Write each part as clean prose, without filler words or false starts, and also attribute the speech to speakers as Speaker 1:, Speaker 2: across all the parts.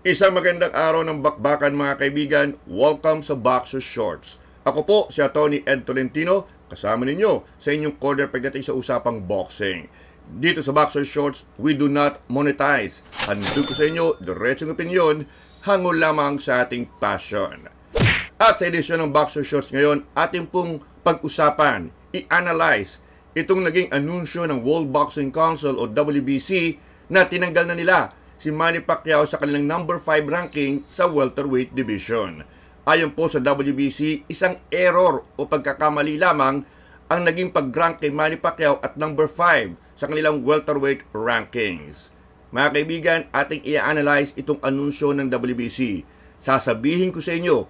Speaker 1: Isang magandang araw ng bakbakan mga kaibigan. Welcome sa Boxer Shorts. Ako po si Atty. Ed Tolentino, kasama ninyo sa inyong corner pagdating sa usapang boxing. Dito sa Boxer Shorts, we do not monetize. Handog ko sa inyo, diretsong opinyon, hangol lamang sa ating passion. At sa edisyon ng Boxer Shorts ngayon, ating pong pag-usapan, i-analyze itong naging anunsyo ng World Boxing Council o WBC na tinanggal na nila si Manny Pacquiao sa kanilang number 5 ranking sa welterweight division. Ayon po sa WBC, isang error o pagkakamali lamang ang naging pag-rank kay Manny Pacquiao at number 5 sa kanilang welterweight rankings. Mga kaibigan, ating i-analyze itong anunsyo ng WBC. Sasabihin ko sa inyo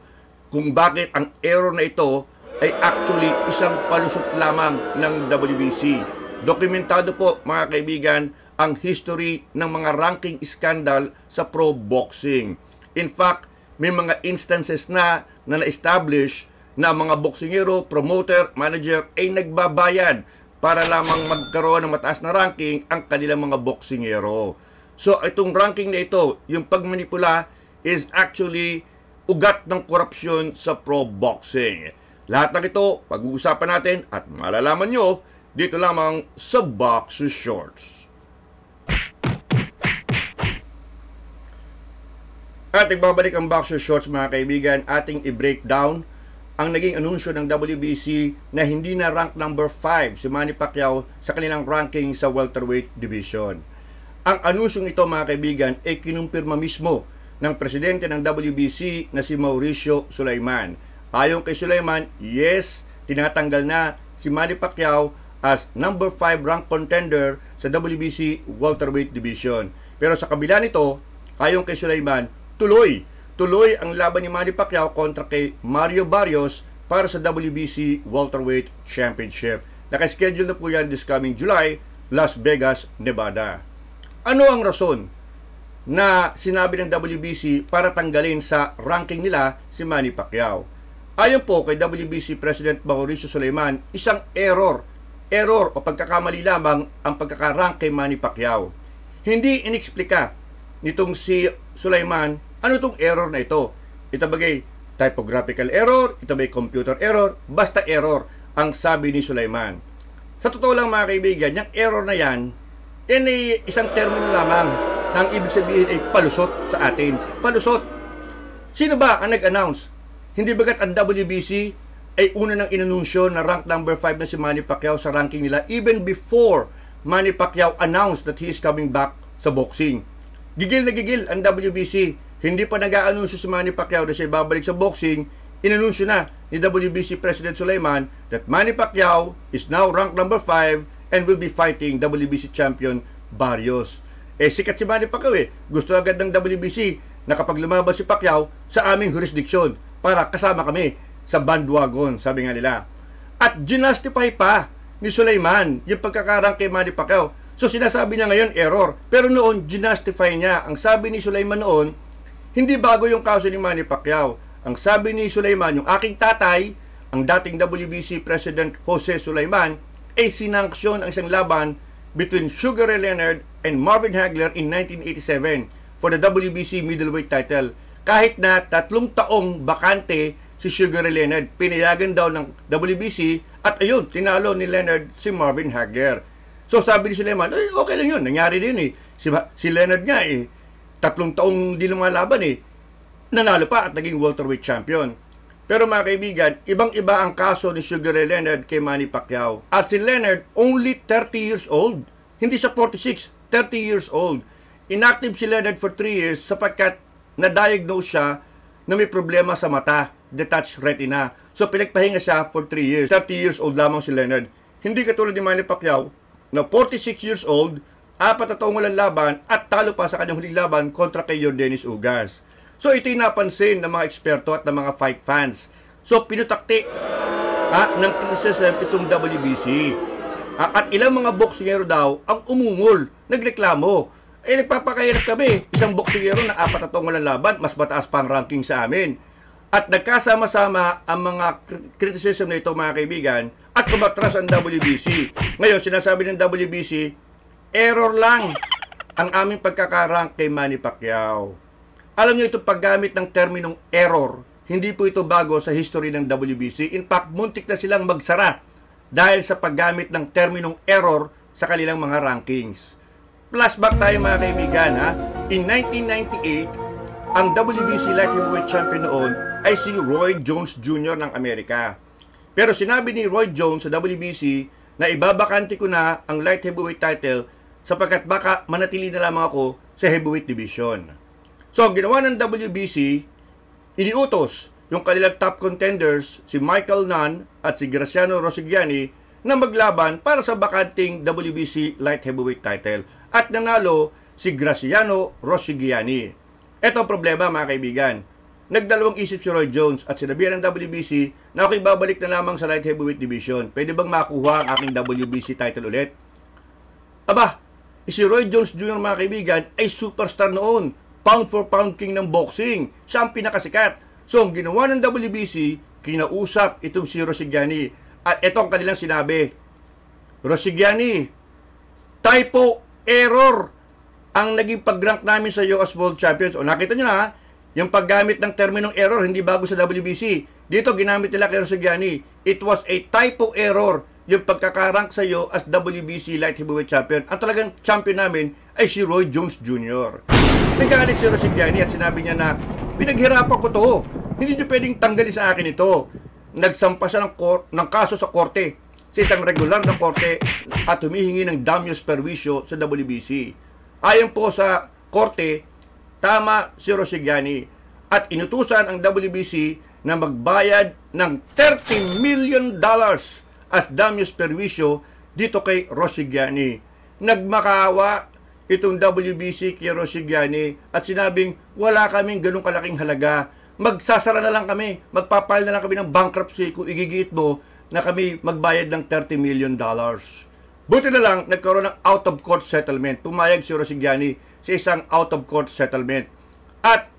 Speaker 1: kung bakit ang error na ito ay actually isang palusot lamang ng WBC. Dokumentado po mga kaibigan ang history ng mga ranking scandal sa pro boxing. In fact, may mga instances na na-establish na mga boksingero, promoter, manager ay nagbabayad para lamang magkaroon ng mataas na ranking ang kanilang mga boksingero. So itong ranking na ito, yung pagmanipula is actually ugat ng korupsyon sa pro boxing. Lahat ng ito, pag-uusapan natin at malalaman nyo dito lamang sa Boxer Shorts. At nagbabalik ang Boxer Shorts mga kaibigan, ating i-breakdown ang naging anunsyo ng WBC na hindi na rank number 5 si Manny Pacquiao sa kanilang ranking sa welterweight division. Ang anunsyong ito mga kaibigan ay kinumpirma mismo ng presidente ng WBC na si Mauricio Sulaiman. Ayon kay Sulaiman, yes, tinatanggal na si Manny Pacquiao as number 5 rank contender sa WBC welterweight division. Pero sa kabila nito, ayon kay Sulaiman, tuloy ang laban ni Manny Pacquiao kontra kay Mario Barrios para sa WBC Welterweight Championship. Naka-schedule na po yan this coming July, Las Vegas, Nevada. Ano ang rason na sinabi ng WBC para tanggalin sa ranking nila si Manny Pacquiao? Ayon po kay WBC President Mauricio Sulaiman, isang error o pagkakamali lamang ang pagkakarank kay Manny Pacquiao. Hindi inexplika nitong si Sulaiman ano itong error na ito. Ito bagay typographical error, ito bagay computer error, basta error ang sabi ni Sulaiman. Sa totoo lang mga kaibigan, yung error na yan ay isang termino lamang na ang ibig sabihin ay palusot sa atin. Palusot. Sino ba ang nag-announce? Hindi bagat ang WBC ay una nang inanunsyo na rank number 5 na si Manny Pacquiao sa ranking nila even before Manny Pacquiao announced that he is coming back sa boxing. Gigil na gigil ang WBC. Hindi pa nag-aanunsyo si Manny Pacquiao na siya babalik sa boxing, inanunsyo na ni WBC President Sulaiman that Manny Pacquiao is now ranked number 5 and will be fighting WBC champion Barrios. Sikat si Manny Pacquiao Gusto agad ng WBC na kapag lumabas si Pacquiao sa aming jurisdiction para kasama kami sa bandwagon, sabi nga nila. At ginastify pa ni Sulaiman yung pagkakarang kay Manny Pacquiao. So sinasabi niya ngayon error, pero noon ginastify niya. Ang sabi ni Sulaiman noon, hindi bago yung kaso ni Manny Pacquiao. Ang sabi ni Sulaiman, yung aking tatay, ang dating WBC President Jose Sulaiman, ay sinanksyon ang isang laban between Sugar Ray Leonard and Marvin Hagler in 1987 for the WBC middleweight title. Kahit na 3 taong bakante si Sugar Ray Leonard, pinayagan daw ng WBC at ayun, tinalo ni Leonard si Marvin Hagler. So sabi ni Sulaiman, ay okay lang yun, nangyari din Si Leonard nga 3 taong di lumalaban nanalo pa at naging welterweight champion. Pero mga kaibigan, ibang-iba ang kaso ni Sugar Ray Leonard kay Manny Pacquiao. At si Leonard, only 30 years old. Hindi siya 46, 30 years old. Inactive si Leonard for 3 years sapagkat na-diagnose siya na may problema sa mata, detached retina. So pinagpahinga siya for 3 years. 30 years old lamang si Leonard. Hindi katulad ni Manny Pacquiao na 46 years old, 4 na taong walang laban at talo pa sa kanyang huling laban kontra kay Yordenis Ugas. So ito'y napansin ng mga eksperto at ng mga fight fans. So pinutakti ng criticism itong WBC. At ilang mga boksingero daw ang umungol, nagreklamo. Nagpapakahirap kami, isang boksingero na 4 na taong walang laban, mas mataas pa ang ranking sa amin. At nagkasama-sama ang mga criticism na ito mga kaibigan at umatras ang WBC. Ngayon sinasabi ng WBC, error lang ang aming pagkakarang kay Manny Pacquiao. Alam niyo ito paggamit ng terminong error, hindi po ito bago sa history ng WBC. In fact, muntik na silang magsara dahil sa paggamit ng terminong error sa kanilang mga rankings. Flashback tayo mga kaibigan ha. In 1998, ang WBC Light Heavyweight Champion noon ay si Roy Jones Jr. ng Amerika. Pero sinabi ni Roy Jones sa WBC na ibabakante ko na ang Light Heavyweight title sapagkat baka manatili na lamang ako sa Heavyweight Division. So, ang ginawa ng WBC, iniutos yung kanilang top contenders, si Michael Nunn at si Graciano Rosigliani, na maglaban para sa bakanting WBC Light Heavyweight title. At nanalo si Graciano Rosigliani. Ito ang problema mga kaibigan. Nagdalawang isip si Roy Jones at sinabihan ng WBC na ako'y babalik na lamang sa Light Heavyweight Division. Pwede bang makuha ang aking WBC title ulit? Aba, si Roy Jones Jr. mga kaibigan ay superstar noon. Pound for pound king ng boxing. Siya ang pinakasikat. So, ang ginawa ng WBC, kinausap itong si Rosigliani. At ito ang kanilang sinabi. Rosigliani, typo error ang naging pag-rank namin sa iyo as world champions. O nakita nyo na, yung paggamit ng terminong error, hindi bago sa WBC. Dito, ginamit nila kay Rosigliani. It was a typo error yung pagkakarank sa iyo as WBC Light Heavyweight Champion. Ang talagang champion namin ay si Roy Jones Jr. Nagalit si Rosigliani at sinabi niya na pinaghirapan ko to. Hindi niyo pwedeng tanggalin sa akin ito. Nagsampa siya ng kaso sa korte, sa isang regular na korte at humihingi ng damages perwisyo sa WBC. Ayon po sa korte, tama si Rosigliani at inutusan ang WBC na magbayad ng $30 million as damages perwisyo dito kay Rosigliani. Nagmakaawa itong WBC kay Rosigliani at sinabing wala kaming ganung kalaking halaga. Magsasara na lang kami, magpapile na lang kami ng bankruptcy kung igigit mo na kami magbayad ng $30 million. Buti na lang, nagkaroon ng out-of-court settlement. Pumayag si Rosigliani sa isang out-of-court settlement. At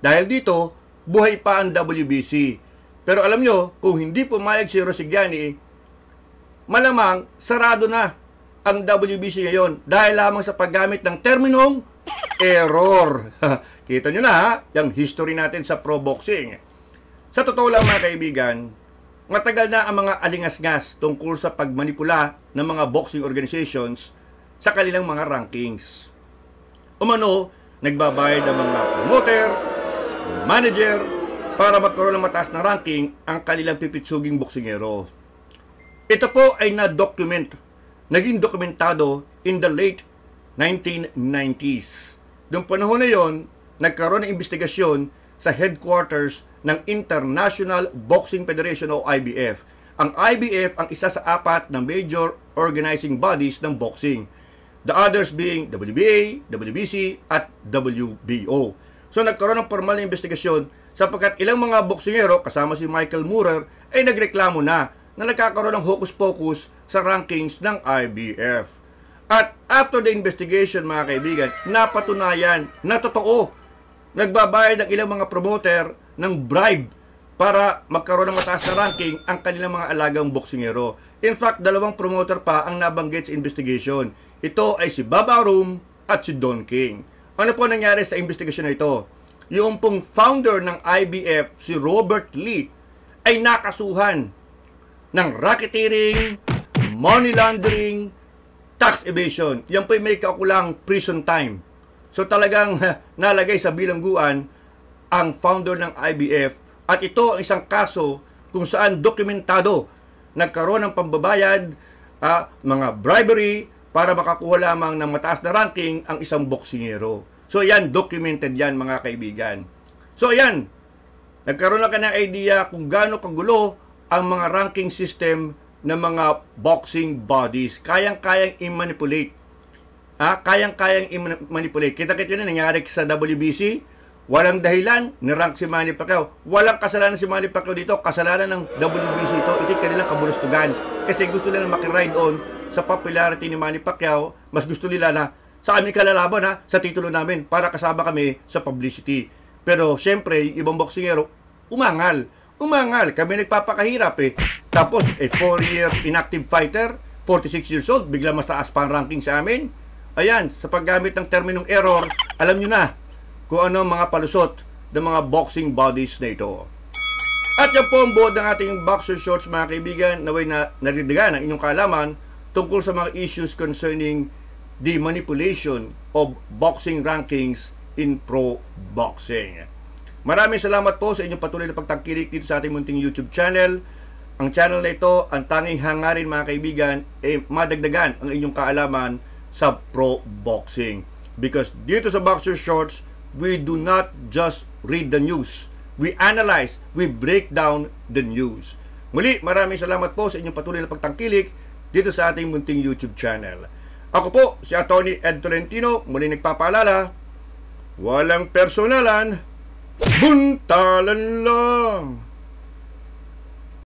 Speaker 1: dahil dito, buhay pa ang WBC. Pero alam nyo, kung hindi pumayag si Rosigliani, malamang sarado na ang WBC ngayon dahil lamang sa paggamit ng terminong error. Kita nyo na ha, yung history natin sa pro boxing. Sa totoo lang mga kaibigan, matagal na ang mga alingas-ngas tungkol sa pagmanipula ng mga boxing organizations sa kanilang mga rankings. Umano, nagbabayad ang mga promoter, manager, para magkaroon ng mataas na ranking ang kanilang pipitsuging boksingero. Ito po ay na-document, naging dokumentado in the late 1990s. Noong panahon na yon, nagkaroon ng investigasyon sa headquarters ng International Boxing Federation o IBF. Ang IBF ang isa sa 4 na major organizing bodies ng boxing. The others being WBA, WBC at WBO. So nagkaroon ng formal na investigasyon sapagkat ilang mga boksingero kasama si Michael Moorer ay nagreklamo na nagkakaroon ng hocus-pocus sa rankings ng IBF. At after the investigation mga kaibigan, napatunayan na totoo. Nagbabayad ang ilang mga promoter ng bribe para magkaroon ng mataas na ranking ang kanilang mga alagang boksingero. In fact, 2 promoter pa ang nabanggit sa investigation. Ito ay si Bob Arum at si Don King. Ano po nangyari sa investigasyon na ito? Yung pong founder ng IBF, si Robert Lee, ay nakasuhan ng racketeering, money laundering, tax evasion. Yan po may kaukulang prison time. So talagang nalagay sa bilangguan ang founder ng IBF at ito ang isang kaso kung saan dokumentado nagkaroon ng pambabayad, mga bribery para makakuha lamang ng mataas na ranking ang isang boksingero. So yan, documented yan mga kaibigan. So yan, nagkaroon na ka ng idea kung gaano kagulo ang mga ranking system ng mga boxing bodies. Kayang-kayang i-manipulate. Kayang-kayang i-manipulate. Kita-kita na nangyari sa WBC. Walang dahilan, nirank si Manny Pacquiao. Walang kasalanan si Manny Pacquiao dito. Kasalanan ng WBC ito. Ito'y kanilang kabulustugan. Kasi gusto nila makiride on sa popularity ni Manny Pacquiao. Mas gusto nila na sa aming kalalaban sa titulo namin para kasama kami sa publicity. Pero syempre, ibang boksingero, umangal. Kami nagpapakahirap Tapos, 4-year inactive fighter, 46 years old, bigla mas taas pa ang ranking sa amin. Ayan, sa paggamit ng terminong error, alam nyo na, kung ano mga palusot ng mga boxing bodies na ito. At yan po ang buod ng ating boxer shorts mga kaibigan, naway na naridigan ang inyong kaalaman tungkol sa mga issues concerning the manipulation of boxing rankings in pro boxing. Maraming salamat po sa inyong patuloy na pagtangkilik dito sa ating munting YouTube channel. Ang channel na ito, ang tanging hangarin mga kaibigan, madagdagan ang inyong kaalaman sa pro boxing. Because dito sa Boxer Shorts, we do not just read the news. We analyze, we break down the news. Muli, maraming salamat po sa inyong patuloy na pagtangkilik dito sa ating munting YouTube channel. Ako po, si Atty. Ed Tolentino, muli nagpapaalala, walang personalan, buntalan lang.